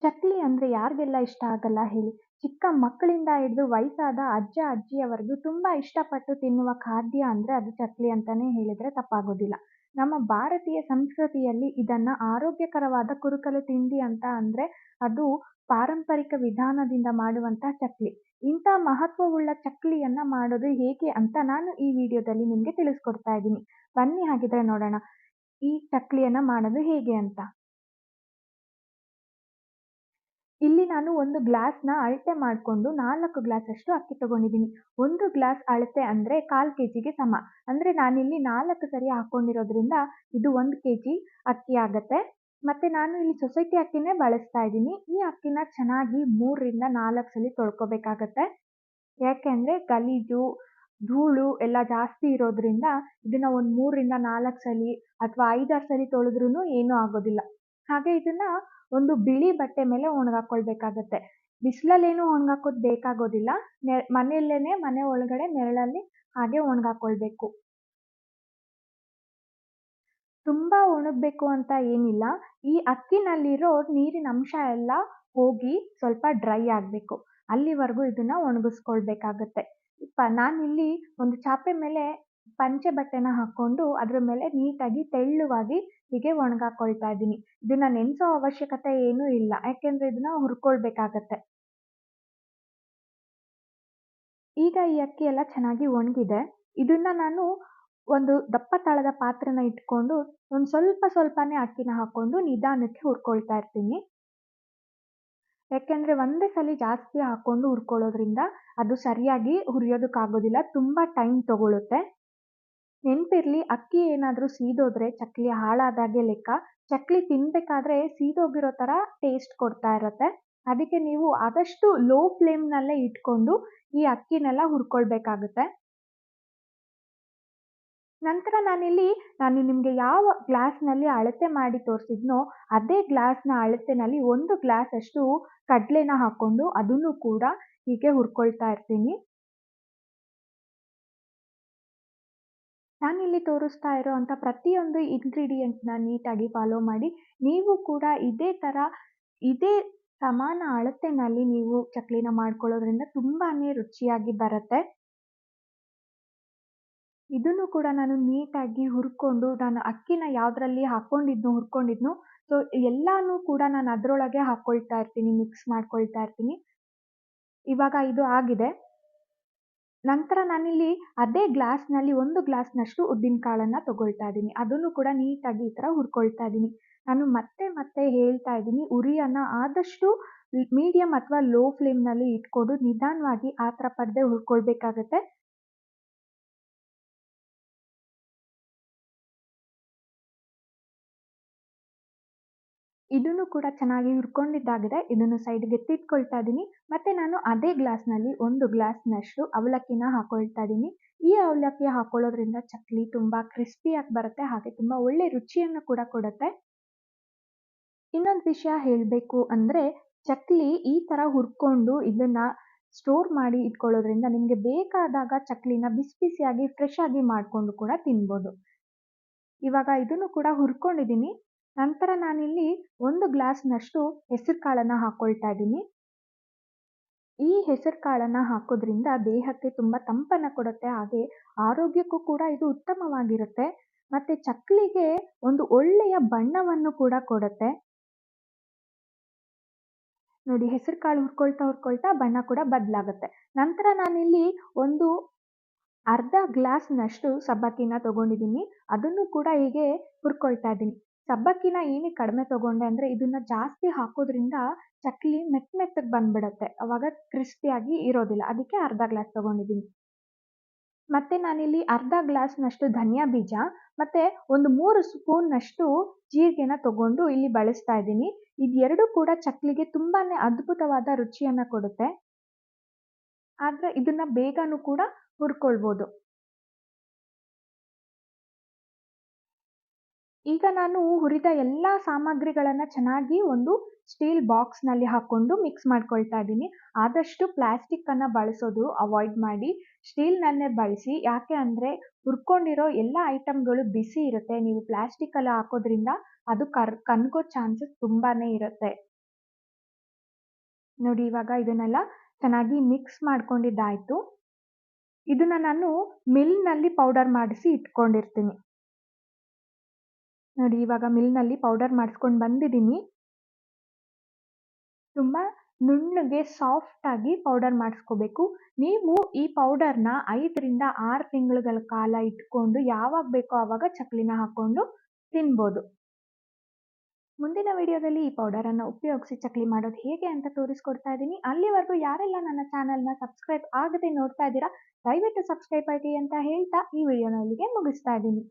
ಚಕ್ಲಿ ಅಂದ್ರೆ ಯಾರಿಗೆಲ್ಲ ಇಷ್ಟ ಆಗಲ್ಲ ಹೇಳಿ? ಚಿಕ್ಕ ಮಕ್ಕಳಿಂದ ಹಿಡಿದು ವಯಸ್ಸಾದ ಅಜ್ಜ, ಅಜ್ಜಿಯವರೆಗೂ ತುಂಬಾ ಇಷ್ಟಪಟ್ಟು ತಿನ್ನುವ ಖಾದ್ಯ ಅಂದ್ರೆ ಅದು ಚಕ್ಲಿ ಅಂತಾನೆ ಹೇಳಿದ್ರೆ ತಪ್ಪಾಗೋದಿಲ್ಲ. ನಮ್ಮ ಭಾರತೀಯ ಸಂಸ್ಕೃತಿಯಲ್ಲಿ ಇದನ್ನ ಆರೋಗ್ಯಕರವಾದ ಕುರುಕಲು ತಿಂಡಿ ಅಂತ ಅಂದ್ರೆ ಅದು ಪಾರಂಪರಿಕ ವಿಧಾನದಿಂದ ಮಾಡುವಂತ ಚಕ್ಲಿ. ಇಂಥ ಮಹತ್ವವುಳ್ಳ ಚಕ್ಲಿಯನ್ನ ಮಾಡೋದು ಹೇಗೆ ಅಂತ ನಾನು ಈ ವಿಡಿಯೋದಲ್ಲಿ ನಿಮ್ಗೆ ತಿಳಿಸ್ಕೊಡ್ತಾ ಇದ್ದೀನಿ. ಬನ್ನಿ ಹಾಗಿದ್ರೆ ನೋಡೋಣ ಈ ಚಕ್ಲಿಯನ್ನ ಮಾಡೋದು ಹೇಗೆ ಅಂತ. ಇಲ್ಲಿ ನಾನು ಒಂದು ಗ್ಲಾಸ್‌ನ ಅಳತೆ ಮಾಡ್ಕೊಂಡು 4 ಗ್ಲಾಸಷ್ಟು ಅಕ್ಕಿ ತಗೊಂಡಿದ್ದೀನಿ. 1 ಗ್ಲಾಸ್ ಅಳತೆ ಅಂದ್ರೆ 1/4 ಕೆಜಿಗೆ ಸಮ. ಅಂದ್ರೆ ನಾನಿಲ್ಲಿ 4 ಸರಿ ಹಾಕ್ಕೊಂಡಿರೋದ್ರಿಂದ ಇದು 1 ಕೆಜಿ ಅಕ್ಕಿ ಆಗತ್ತೆ. ಮತ್ತೆ ನಾನು ಇಲ್ಲಿ ಸೊಸೈಟಿ ಅಕ್ಕಿನೇ ಬಳಸ್ತಾ ಇದ್ದೀನಿ. ಈ ಅಕ್ಕಿನ ಚೆನ್ನಾಗಿ 3 ರಿಂದ 4 ಸಲಿ ತೊಳ್ಕೊಬೇಕಾಗತ್ತೆ. ಯಾಕೆಂದ್ರೆ ಗಲೀಜು, ಧೂಳು ಎಲ್ಲ ಜಾಸ್ತಿ ಇರೋದ್ರಿಂದ ಇದನ್ನ ಒಂದು 3 ರಿಂದ 4 ಸಲಿ ಅಥವಾ 5-6 ಸಲಿ ತೊಳೆದ್ರೂನು ಏನೂ ಆಗೋದಿಲ್ಲ. ಹಾಗೆ ಇದನ್ನ ಒಂದು ಬಿಳಿ ಬಟ್ಟೆ ಮೇಲೆ ಒಣಗಾಕೊಳ್ಬೇಕಾಗತ್ತೆ. ಬಿಸಿಲಲ್ಲೇನು ಒಣಗಾಕೋದ್ ಬೇಕಾಗೋದಿಲ್ಲ. ಮನೆಯಲ್ಲೇನೆ ಮನೆ ಒಳಗಡೆ ನೆರಳಲ್ಲಿ ಹಾಗೆ ಒಣಗಾಕೊಳ್ಬೇಕು. ತುಂಬಾ ಒಣಗಬೇಕು ಅಂತ ಏನಿಲ್ಲ. ಈ ಅಕ್ಕಿನಲ್ಲಿರೋ ನೀರಿನ ಅಂಶ ಎಲ್ಲ ಹೋಗಿ ಸ್ವಲ್ಪ ಡ್ರೈ ಆಗ್ಬೇಕು. ಅಲ್ಲಿವರೆಗೂ ಇದನ್ನ ಒಣಗಿಸ್ಕೊಳ್ಬೇಕಾಗತ್ತೆ. ನಾನಿಲ್ಲಿ ಒಂದು ಚಾಪೆ ಮೇಲೆ ಪಂಚೆ ಬಟ್ಟೆನ ಹಾಕೊಂಡು ಅದ್ರ ಮೇಲೆ ನೀಟಾಗಿ ತೆಳ್ಳುವಾಗಿ ಹೀಗೆ ಒಣಗಾಕೊಳ್ತಾ ಇದ್ದೀನಿ. ಇದನ್ನ ನೆನ್ಸೋ ಅವಶ್ಯಕತೆ ಏನೂ ಇಲ್ಲ. ಯಾಕೆಂದ್ರೆ ಇದನ್ನ ಹುರ್ಕೊಳ್ಬೇಕಾಗತ್ತೆ. ಈಗ ಈ ಅಕ್ಕಿ ಎಲ್ಲ ಚೆನ್ನಾಗಿ ಒಣಗಿದೆ. ಇದನ್ನ ನಾನು ಒಂದು ದಪ್ಪ ತಳದ ಪಾತ್ರೆನ ಇಟ್ಕೊಂಡು ಒಂದು ಸ್ವಲ್ಪನೇ ಅಕ್ಕಿನ ಹಾಕೊಂಡು ನಿಧಾನಕ್ಕೆ ಹುರ್ಕೊಳ್ತಾ ಇರ್ತೀನಿ. ಯಾಕೆಂದ್ರೆ ಒಂದೇ ಸಲಿ ಜಾಸ್ತಿ ಹಾಕೊಂಡು ಹುರ್ಕೊಳ್ಳೋದ್ರಿಂದ ಅದು ಸರಿಯಾಗಿ ಹುರಿಯೋದಕ್ಕಾಗೋದಿಲ್ಲ. ತುಂಬಾ ಟೈಮ್ ತಗೊಳುತ್ತೆ. ನೆನ್ಪಿರ್ಲಿ, ಅಕ್ಕಿ ಏನಾದ್ರೂ ಸೀದೋದ್ರೆ ಚಕ್ಲಿ ಹಾಳಾದಾಗೆ ಲೆಕ್ಕ. ಚಕ್ಲಿ ತಿನ್ಬೇಕಾದ್ರೆ ಸೀದೋಗಿರೋ ತರ ಟೇಸ್ಟ್ ಕೊಡ್ತಾ ಇರತ್ತೆ. ಅದಕ್ಕೆ ನೀವು ಆದಷ್ಟು ಲೋ ಫ್ಲೇಮ್‌ನಲ್ಲೇ ಇಟ್ಕೊಂಡು ಈ ಅಕ್ಕಿನೆಲ್ಲ ಹುರ್ಕೊಳ್ಬೇಕಾಗುತ್ತೆ. ನಂತರ ನಾನು ನಿಮ್ಗೆ ಯಾವ ಗ್ಲಾಸ್‌ನಲ್ಲಿ ಅಳತೆ ಮಾಡಿ ತೋರಿಸಿದ್ನೋ ಅದೇ ಗ್ಲಾಸ್‌ನ ಅಳತೆನಲ್ಲಿ 1 ಗ್ಲಾಸ್ ಅಷ್ಟು ಕಡ್ಲೆನ ಹಾಕೊಂಡು ಅದನ್ನು ಕೂಡ ಹೀಗೆ ಹುರ್ಕೊಳ್ತಾ ಇರ್ತೀನಿ. ನಾನಿಲ್ಲಿ ತೋರಿಸ್ತಾ ಇರೋಂಥ ಪ್ರತಿಯೊಂದು ಇಂಗ್ರೀಡಿಯೆಂಟ್‌ನ ನೀಟಾಗಿ ಫಾಲೋ ಮಾಡಿ ನೀವು ಕೂಡ ಇದೇ ಸಮಾನ ಅಳತೆನಲ್ಲಿ ನೀವು ಚಕ್ಲಿನ ಮಾಡ್ಕೊಳ್ಳೋದ್ರಿಂದ ತುಂಬಾನೇ ರುಚಿಯಾಗಿ ಬರುತ್ತೆ. ಇದನ್ನು ಕೂಡ ನಾನು ನೀಟಾಗಿ ಹುರ್ಕೊಂಡು ನಾನು ಅಕ್ಕಿನ ಯಾವ್ದ್ರಲ್ಲಿ ಹುರ್ಕೊಂಡಿದ್ನೋ ಸೊ ಎಲ್ಲಾನು ಕೂಡ ನಾನು ಅದ್ರೊಳಗೆ ಹಾಕ್ಕೊಳ್ತಾ ಇರ್ತೀನಿ, ಮಿಕ್ಸ್ ಮಾಡ್ಕೊಳ್ತಾ ಇರ್ತೀನಿ. ಇವಾಗ ಇದು ಆಗಿದೆ. ನಂತರ ನಾನಿಲ್ಲಿ ಅದೇ ಗ್ಲಾಸ್‌ನಲ್ಲಿ 1 ಗ್ಲಾಸ್‌ನಷ್ಟು ಉದ್ದಿನ ಕಾಳನ್ನ ತಗೊಳ್ತಾ ಇದ್ದೀನಿ. ಅದನ್ನು ಕೂಡ ನೀಟಾಗಿ ಈ ತರ ಹುರ್ಕೊಳ್ತಾ ಇದ್ದೀನಿ. ನಾನು ಮತ್ತೆ ಹೇಳ್ತಾ ಇದ್ದೀನಿ, ಉರಿಯನ್ನ ಆದಷ್ಟು ಮೀಡಿಯಂ ಅಥವಾ ಲೋ ಫ್ಲೇಮ್‌ನಲ್ಲಿ ಇಟ್ಕೊಂಡು ನಿಧಾನವಾಗಿ ಆತರ ಪಡ್ದೆ ಹುರ್ಕೊಳ್ಬೇಕಾಗತ್ತೆ. ಇದನ್ನು ಕೂಡ ಚೆನ್ನಾಗಿ ಹುರ್ಕೊಂಡಿದ್ದಾಗಿದೆ. ಇದನ್ನು ಸೈಡ್‌ಗೆ ಎತ್ತಿಟ್ಕೊಳ್ತಾ ಇದ್ದೀನಿ. ಮತ್ತೆ ನಾನು ಅದೇ ಗ್ಲಾಸ್‌ನಲ್ಲಿ 1 ಗ್ಲಾಸ್‌ನಷ್ಟು ಅವಲಕ್ಕಿನ ಹಾಕೊಳ್ತಾ ಇದ್ದೀನಿ. ಈ ಅವಲಕ್ಕಿ ಹಾಕೊಳ್ಳೋದ್ರಿಂದ ಚಕ್ಲಿ ತುಂಬಾ ಕ್ರಿಸ್ಪಿಯಾಗಿ ಬರುತ್ತೆ. ಹಾಗೆ ತುಂಬಾ ಒಳ್ಳೆ ರುಚಿಯನ್ನು ಕೂಡ ಕೊಡುತ್ತೆ. ಇನ್ನೊಂದು ವಿಷಯ ಹೇಳ್ಬೇಕು ಅಂದ್ರೆ ಚಕ್ಲಿ ಈ ತರ ಹುರ್ಕೊಂಡು ಇದನ್ನ ಸ್ಟೋರ್ ಮಾಡಿ ಇಟ್ಕೊಳ್ಳೋದ್ರಿಂದ ನಿಮ್ಗೆ ಬೇಕಾದಾಗ ಚಕ್ಲಿನ ಬಿಸಿ ಬಿಸಿಯಾಗಿ ಫ್ರೆಶ್ ಆಗಿ ಮಾಡ್ಕೊಂಡು ಕೂಡ ತಿನ್ಬೋದು. ಇವಾಗ ಇದನ್ನು ಕೂಡ ಹುರ್ಕೊಂಡಿದ್ದೀನಿ. ನಂತರ ನಾನಿಲ್ಲಿ 1 ಗ್ಲಾಸ್‌ನಷ್ಟು ಹೆಸರು ಕಾಳನ್ನ ಹಾಕೊಳ್ತಾ ಇದ್ದೀನಿ. ಈ ಹೆಸರು ಕಾಳನ್ನ ಹಾಕೋದ್ರಿಂದ ದೇಹಕ್ಕೆ ತುಂಬಾ ತಂಪನ್ನ ಕೊಡುತ್ತೆ. ಹಾಗೆ ಆರೋಗ್ಯಕ್ಕೂ ಕೂಡ ಇದು ಉತ್ತಮವಾಗಿರುತ್ತೆ. ಮತ್ತೆ ಚಕ್ಲಿಗೆ ಒಂದು ಒಳ್ಳೆಯ ಬಣ್ಣವನ್ನು ಕೂಡ ಕೊಡುತ್ತೆ. ನೋಡಿ, ಹೆಸರು ಕಾಳು ಹುರ್ಕೊಳ್ತಾ ಬಣ್ಣ ಕೂಡ ಬದಲಾಗುತ್ತೆ. ನಂತರ ನಾನಿಲ್ಲಿ ಒಂದು ಅರ್ಧ ಗ್ಲಾಸ್‌ನಷ್ಟು ಸಬ್ಬಕ್ಕಿನ ತಗೊಂಡಿದ್ದೀನಿ. ಅದನ್ನು ಕೂಡ ಹೀಗೆ ಹುರ್ಕೊಳ್ತಾ ಇದ್ದೀನಿ. ಸಬ್ಬಕ್ಕಿನ ಏನಕ್ಕೆ ಕಡಿಮೆ ತಗೊಂಡೆ ಅಂದ್ರೆ ಇದನ್ನ ಜಾಸ್ತಿ ಹಾಕೋದ್ರಿಂದ ಚಕ್ಲಿ ಮೆತ್ತಗೆ ಬಂದ್ಬಿಡತ್ತೆ. ಅವಾಗ ಕ್ರಿಸ್ಪಿಯಾಗಿ ಇರೋದಿಲ್ಲ. ಅದಕ್ಕೆ ಅರ್ಧ ಗ್ಲಾಸ್ ತಗೊಂಡಿದ್ದೀನಿ. ಮತ್ತೆ ನಾನಿಲ್ಲಿ ಅರ್ಧ ಗ್ಲಾಸ್‌ನಷ್ಟು ಧನಿಯಾ ಬೀಜ ಮತ್ತೆ ಒಂದು 3 ಸ್ಪೂನ್ನಷ್ಟು ಜೀರಿಗೆನ ತಗೊಂಡು ಇಲ್ಲಿ ಬಳಸ್ತಾ ಇದ್ದೀನಿ. ಇದೆರಡು ಕೂಡ ಚಕ್ಲಿಗೆ ತುಂಬಾನೇ ಅದ್ಭುತವಾದ ರುಚಿಯನ್ನ ಕೊಡುತ್ತೆ. ಆದ್ರೆ ಇದನ್ನ ಬೇಗನೂ ಕೂಡ ಹುರ್ಕೊಳ್ಬೋದು. ಈಗ ನಾನು ಹುರಿದ ಎಲ್ಲಾ ಸಾಮಗ್ರಿಗಳನ್ನ ಚೆನ್ನಾಗಿ ಒಂದು ಸ್ಟೀಲ್ ಬಾಕ್ಸ್‌ನಲ್ಲಿ ಹಾಕೊಂಡು ಮಿಕ್ಸ್ ಮಾಡ್ಕೊಳ್ತಾ ಇದ್ದೀನಿ. ಆದಷ್ಟು ಪ್ಲಾಸ್ಟಿಕ್ ಅನ್ನ ಬಳಸೋದು ಅವಾಯ್ಡ್ ಮಾಡಿ. ಸ್ಟೀಲ್‌ನನ್ನೇ ಬಳಸಿ. ಯಾಕೆ ಅಂದ್ರೆ ಹುರ್ಕೊಂಡಿರೋ ಎಲ್ಲಾ ಐಟಮ್‌ಗಳು ಬಿಸಿ ಇರುತ್ತೆ. ನೀವು ಪ್ಲಾಸ್ಟಿಕ್ ಅಲ್ಲಿ ಹಾಕೋದ್ರಿಂದ ಅದು ಕನ್ಗೋ ಚಾನ್ಸಸ್ ತುಂಬಾನೇ ಇರುತ್ತೆ. ನೋಡಿ ಇವಾಗ ಇದನ್ನೆಲ್ಲ ಚೆನ್ನಾಗಿ ಮಿಕ್ಸ್ ಮಾಡ್ಕೊಂಡಿದ್ದಾಯ್ತು. ಇದನ್ನ ನಾನು ಮಿಲ್ನಲ್ಲಿ ಪೌಡರ್ ಮಾಡಿಸಿ ಇಟ್ಕೊಂಡಿರ್ತೀನಿ. ನೋಡಿ ಇವಾಗ ಮಿಲ್ನಲ್ಲಿ ಪೌಡರ್ ಮಾಡಿಸ್ಕೊಂಡು ಬಂದಿದ್ದೀನಿ. ತುಂಬ ನುಣ್ಣಗೆ ಸಾಫ್ಟ್ ಆಗಿ ಪೌಡರ್ ಮಾಡಿಸ್ಕೋಬೇಕು. ನೀವು ಈ ಪೌಡರ್ನ 5ರಿಂದ 6 ತಿಂಗಳುಗಳ ಕಾಲ ಇಟ್ಕೊಂಡು ಯಾವಾಗ ಬೇಕೋ ಆವಾಗ ಚಕ್ಕಲಿನ ಹಾಕ್ಕೊಂಡು ತಿನ್ಬೋದು. ಮುಂದಿನ ವಿಡಿಯೋದಲ್ಲಿ ಈ ಪೌಡರನ್ನು ಉಪಯೋಗಿಸಿ ಚಕ್ಕಲಿ ಮಾಡೋದು ಹೇಗೆ ಅಂತ ತೋರಿಸ್ಕೊಡ್ತಾ ಇದ್ದೀನಿ. ಅಲ್ಲಿವರೆಗೂ ಯಾರೆಲ್ಲ ನನ್ನ ಚಾನಲ್ನ ಸಬ್ಸ್ಕ್ರೈಬ್ ಆಗದೆ ನೋಡ್ತಾ ಇದ್ದೀರಾ, ದಯವಿಟ್ಟು ಸಬ್ಸ್ಕ್ರೈಬ್ ಆಗಿ ಅಂತ ಹೇಳ್ತಾ ಈ ವಿಡಿಯೋನ ಇಲ್ಲಿಗೆ ಮುಗಿಸ್ತಾ ಇದ್ದೀನಿ.